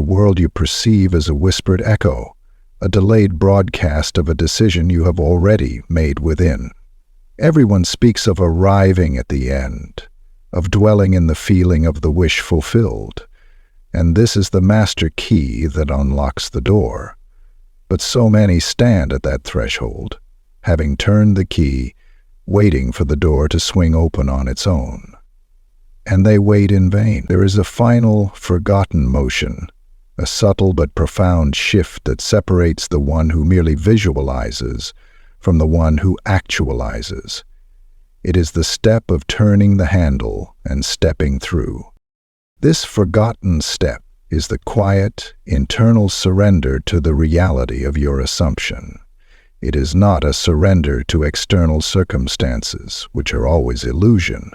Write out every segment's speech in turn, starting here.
world you perceive as a whispered echo, a delayed broadcast of a decision you have already made within. Everyone speaks of arriving at the end, of dwelling in the feeling of the wish fulfilled, and this is the master key that unlocks the door. But so many stand at that threshold, having turned the key, waiting for the door to swing open on its own. And they wait in vain. There is a final, forgotten motion, a subtle but profound shift that separates the one who merely visualizes from the one who actualizes. It is the step of turning the handle and stepping through. This forgotten step is the quiet, internal surrender to the reality of your assumption. It is not a surrender to external circumstances, which are always illusion,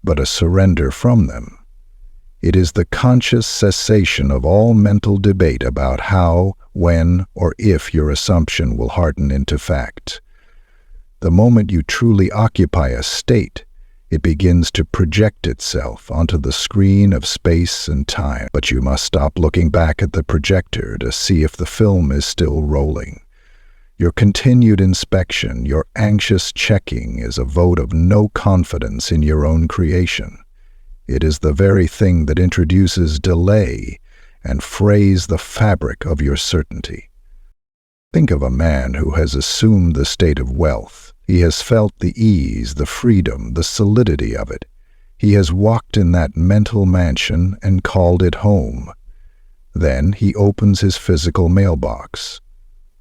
but a surrender from them. It is the conscious cessation of all mental debate about how, when, or if your assumption will harden into fact. The moment you truly occupy a state, it begins to project itself onto the screen of space and time, but you must stop looking back at the projector to see if the film is still rolling. Your continued inspection, your anxious checking is a vote of no confidence in your own creation. It is the very thing that introduces delay and frays the fabric of your certainty. Think of a man who has assumed the state of wealth. He has felt the ease, the freedom, the solidity of it. He has walked in that mental mansion and called it home. Then he opens his physical mailbox.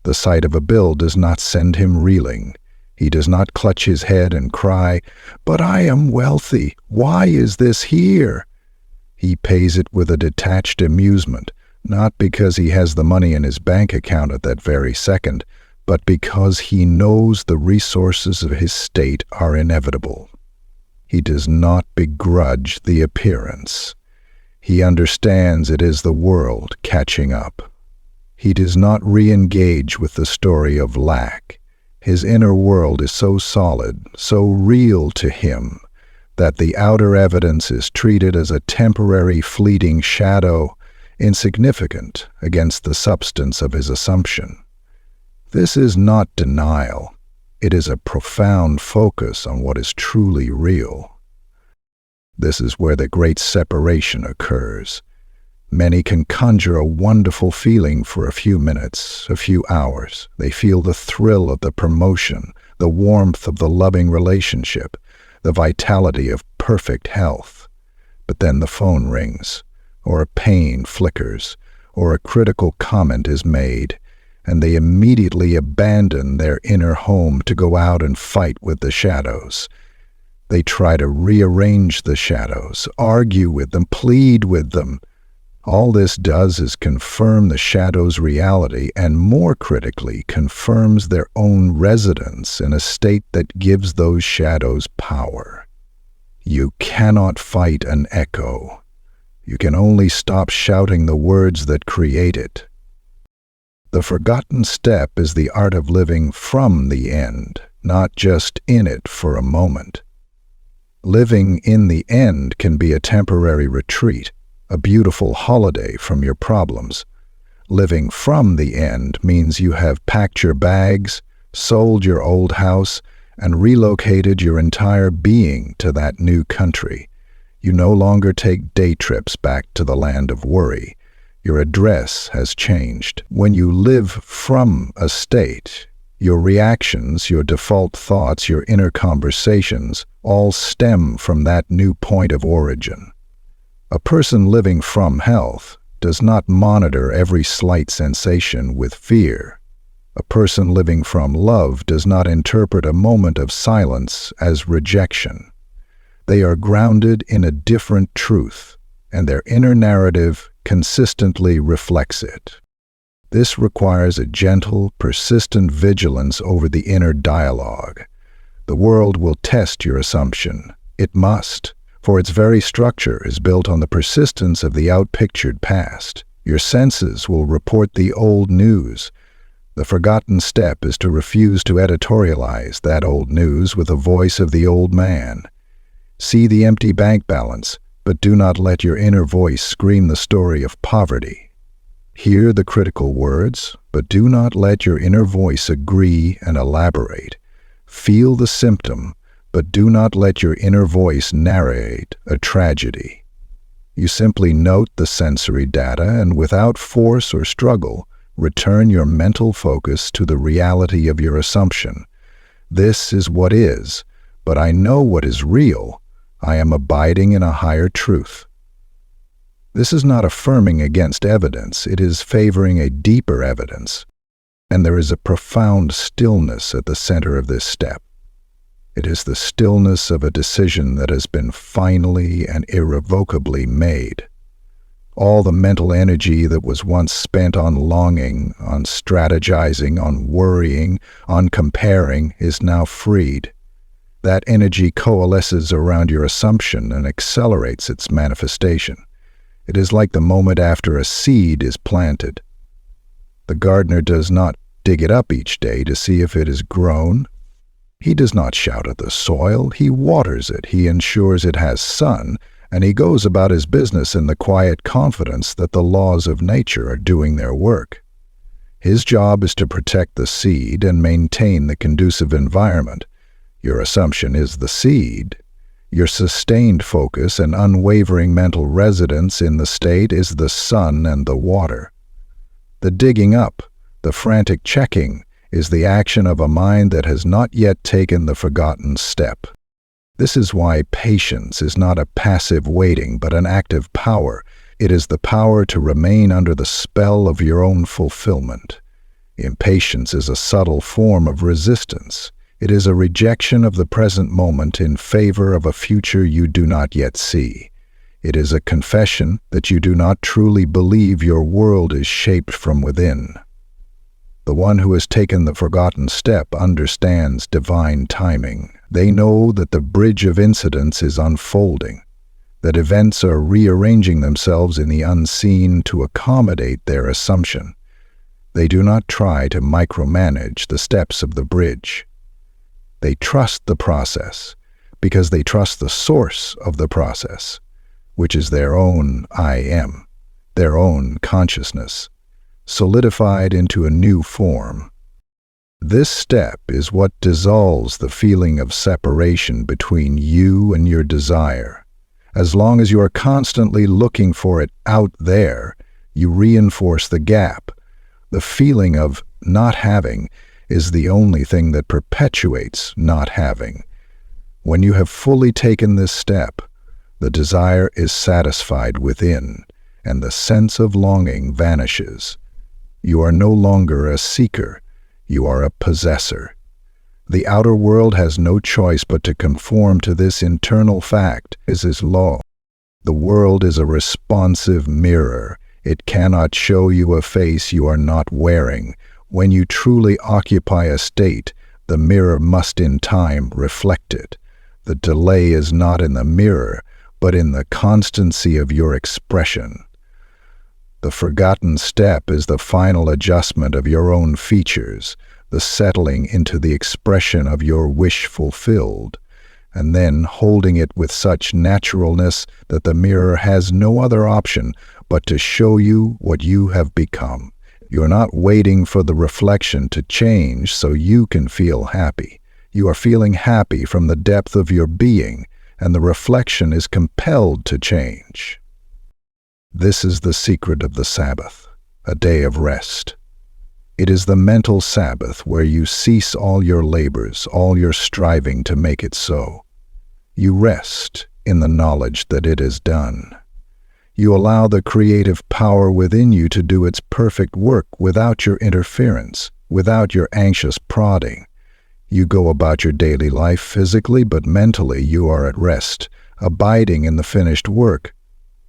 The sight of a bill does not send him reeling. He does not clutch his head and cry, "But I am wealthy. Why is this here?" He pays it with a detached amusement, not because he has the money in his bank account at that very second, but because he knows the resources of his state are inevitable. He does not begrudge the appearance. He understands it is the world catching up. He does not re-engage with the story of lack. His inner world is so solid, so real to him, that the outer evidence is treated as a temporary, fleeting shadow, insignificant against the substance of his assumption. This is not denial. It is a profound focus on what is truly real. This is where the great separation occurs. Many can conjure a wonderful feeling for a few minutes, a few hours. They feel the thrill of the promotion, the warmth of the loving relationship, the vitality of perfect health. But then the phone rings, or a pain flickers, or a critical comment is made, and they immediately abandon their inner home to go out and fight with the shadows. They try to rearrange the shadows, argue with them, plead with them. All this does is confirm the shadow's reality and, more critically, confirms their own residence in a state that gives those shadows power. You cannot fight an echo. You can only stop shouting the words that create it. The forgotten step is the art of living from the end, not just in it for a moment. Living in the end can be a temporary retreat, a beautiful holiday from your problems. Living from the end means you have packed your bags, sold your old house, and relocated your entire being to that new country. You no longer take day trips back to the land of worry. Your address has changed. When you live from a state, your reactions, your default thoughts, your inner conversations all stem from that new point of origin. A person living from health does not monitor every slight sensation with fear. A person living from love does not interpret a moment of silence as rejection. They are grounded in a different truth, and their inner narrative consistently reflects it. This requires a gentle, persistent vigilance over the inner dialogue. The world will test your assumption. It must, for its very structure is built on the persistence of the outpictured past. Your senses will report the old news. The forgotten step is to refuse to editorialize that old news with the voice of the old man. See the empty bank balance, but do not let your inner voice scream the story of poverty. Hear the critical words, but do not let your inner voice agree and elaborate. Feel the symptom, but do not let your inner voice narrate a tragedy. You simply note the sensory data and without force or struggle, return your mental focus to the reality of your assumption. This is what is, but I know what is real. I am abiding in a higher truth. This is not affirming against evidence, it is favoring a deeper evidence. And there is a profound stillness at the center of this step. It is the stillness of a decision that has been finally and irrevocably made. All the mental energy that was once spent on longing, on strategizing, on worrying, on comparing is now freed. That energy coalesces around your assumption and accelerates its manifestation. It is like the moment after a seed is planted. The gardener does not dig it up each day to see if it is grown. He does not shout at the soil, he waters it, he ensures it has sun, and he goes about his business in the quiet confidence that the laws of nature are doing their work. His job is to protect the seed and maintain the conducive environment. Your assumption is the seed. Your sustained focus and unwavering mental residence in the state is the sun and the water. The digging up, the frantic checking, is the action of a mind that has not yet taken the forgotten step. This is why patience is not a passive waiting but an active power. It is the power to remain under the spell of your own fulfillment. Impatience is a subtle form of resistance. It is a rejection of the present moment in favor of a future you do not yet see. It is a confession that you do not truly believe your world is shaped from within. The one who has taken the forgotten step understands divine timing. They know that the bridge of incidents is unfolding, that events are rearranging themselves in the unseen to accommodate their assumption. They do not try to micromanage the steps of the bridge. They trust the process because they trust the source of the process, which is their own I am, their own consciousness, solidified into a new form. This step is what dissolves the feeling of separation between you and your desire. As long as you are constantly looking for it out there, you reinforce the gap. The feeling of not having is the only thing that perpetuates not having. When you have fully taken this step, the desire is satisfied within, and the sense of longing vanishes. You are no longer a seeker, you are a possessor. The outer world has no choice but to conform to this internal fact as is law. The world is a responsive mirror. It cannot show you a face you are not wearing. When you truly occupy a state, the mirror must in time reflect it. The delay is not in the mirror, but in the constancy of your expression. The forgotten step is the final adjustment of your own features, the settling into the expression of your wish fulfilled, and then holding it with such naturalness that the mirror has no other option but to show you what you have become. You are not waiting for the reflection to change so you can feel happy. You are feeling happy from the depth of your being, and the reflection is compelled to change. This is the secret of the Sabbath, a day of rest. It is the mental Sabbath where you cease all your labors, all your striving to make it so. You rest in the knowledge that it is done. You allow the creative power within you to do its perfect work without your interference, without your anxious prodding. You go about your daily life physically, but mentally you are at rest, abiding in the finished work.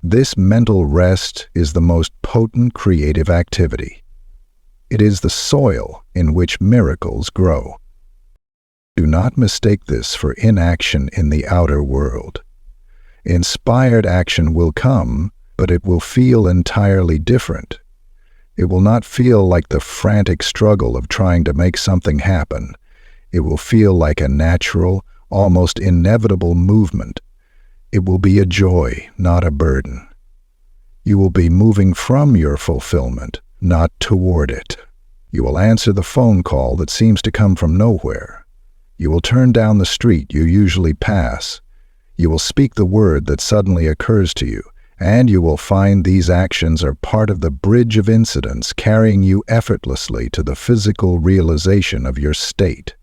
This mental rest is the most potent creative activity. It is the soil in which miracles grow. Do not mistake this for inaction in the outer world. Inspired action will come, but it will feel entirely different. It will not feel like the frantic struggle of trying to make something happen. It will feel like a natural, almost inevitable movement. It will be a joy, not a burden. You will be moving from your fulfillment, not toward it. You will answer the phone call that seems to come from nowhere. You will turn down the street you usually pass. You will speak the word that suddenly occurs to you, and you will find these actions are part of the bridge of incidents carrying you effortlessly to the physical realization of your state.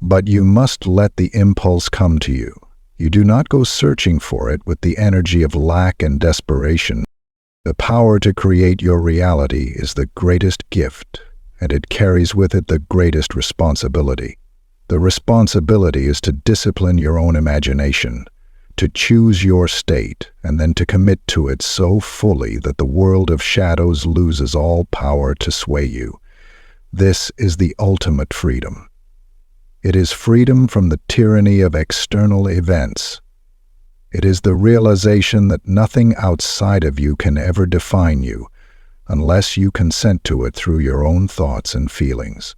But you must let the impulse come to you. You do not go searching for it with the energy of lack and desperation. The power to create your reality is the greatest gift, and it carries with it the greatest responsibility. The responsibility is to discipline your own imagination, to choose your state, and then to commit to it so fully that the world of shadows loses all power to sway you. This is the ultimate freedom. It is freedom from the tyranny of external events. It is the realization that nothing outside of you can ever define you, unless you consent to it through your own thoughts and feelings.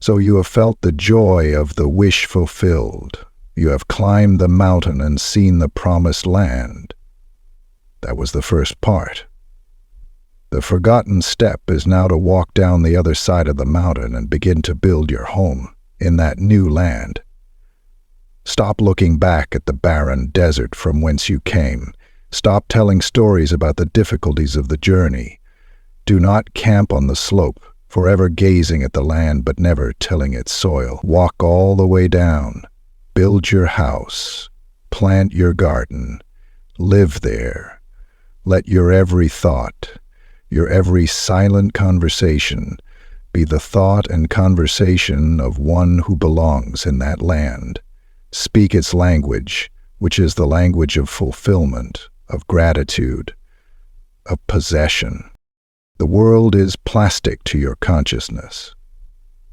So you have felt the joy of the wish fulfilled. You have climbed the mountain and seen the promised land. That was the first part. The forgotten step is now to walk down the other side of the mountain and begin to build your home in that new land. Stop looking back at the barren desert from whence you came. Stop telling stories about the difficulties of the journey. Do not camp on the slope, forever gazing at the land but never tilling its soil. Walk all the way down. Build your house. Plant your garden. Live there. Let your every thought, your every silent conversation, be the thought and conversation of one who belongs in that land. Speak its language, which is the language of fulfillment, of gratitude, of possession. The world is plastic to your consciousness.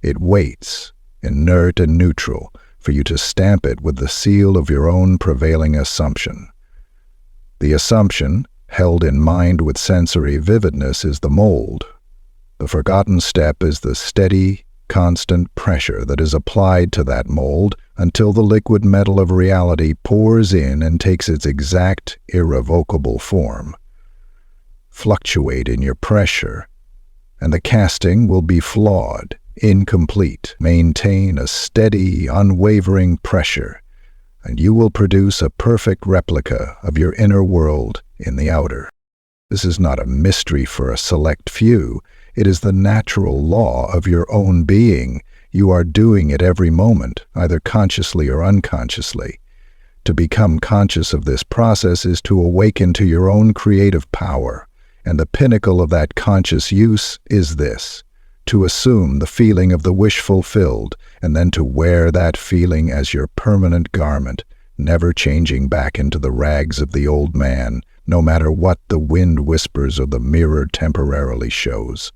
It waits, inert and neutral, for you to stamp it with the seal of your own prevailing assumption. The assumption, held in mind with sensory vividness, is the mold. The forgotten step is the steady, constant pressure that is applied to that mold until the liquid metal of reality pours in and takes its exact, irrevocable form. Fluctuate in your pressure, and the casting will be flawed, incomplete. Maintain a steady, unwavering pressure, and you will produce a perfect replica of your inner world in the outer. This is not a mystery for a select few. It is the natural law of your own being. You are doing it every moment, either consciously or unconsciously. To become conscious of this process is to awaken to your own creative power, and the pinnacle of that conscious use is this: to assume the feeling of the wish fulfilled, and then to wear that feeling as your permanent garment, never changing back into the rags of the old man, no matter what the wind whispers or the mirror temporarily shows.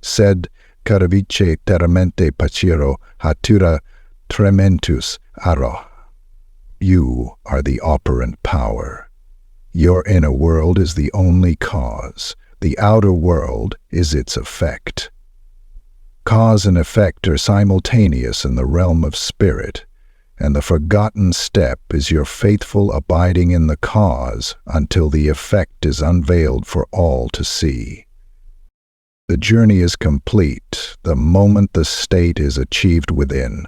Sed caravice teramente paciro hatura trementus aro. You are the operant power. Your inner world is the only cause. The outer world is its effect. Cause and effect are simultaneous in the realm of spirit, and the forgotten step is your faithful abiding in the cause until the effect is unveiled for all to see. The journey is complete the moment the state is achieved within.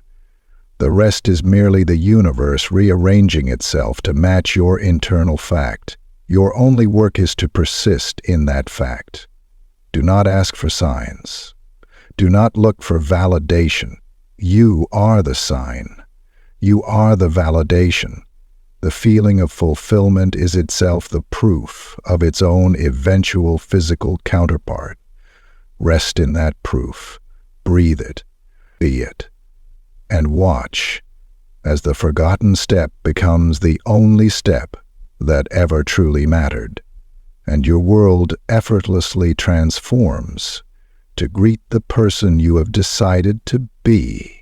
The rest is merely the universe rearranging itself to match your internal fact. Your only work is to persist in that fact. Do not ask for signs. Do not look for validation. You are the sign. You are the validation. The feeling of fulfillment is itself the proof of its own eventual physical counterpart. Rest in that proof. Breathe it. Be it. And watch as the forgotten step becomes the only step that ever truly mattered, and your world effortlessly transforms to greet the person you have decided to be.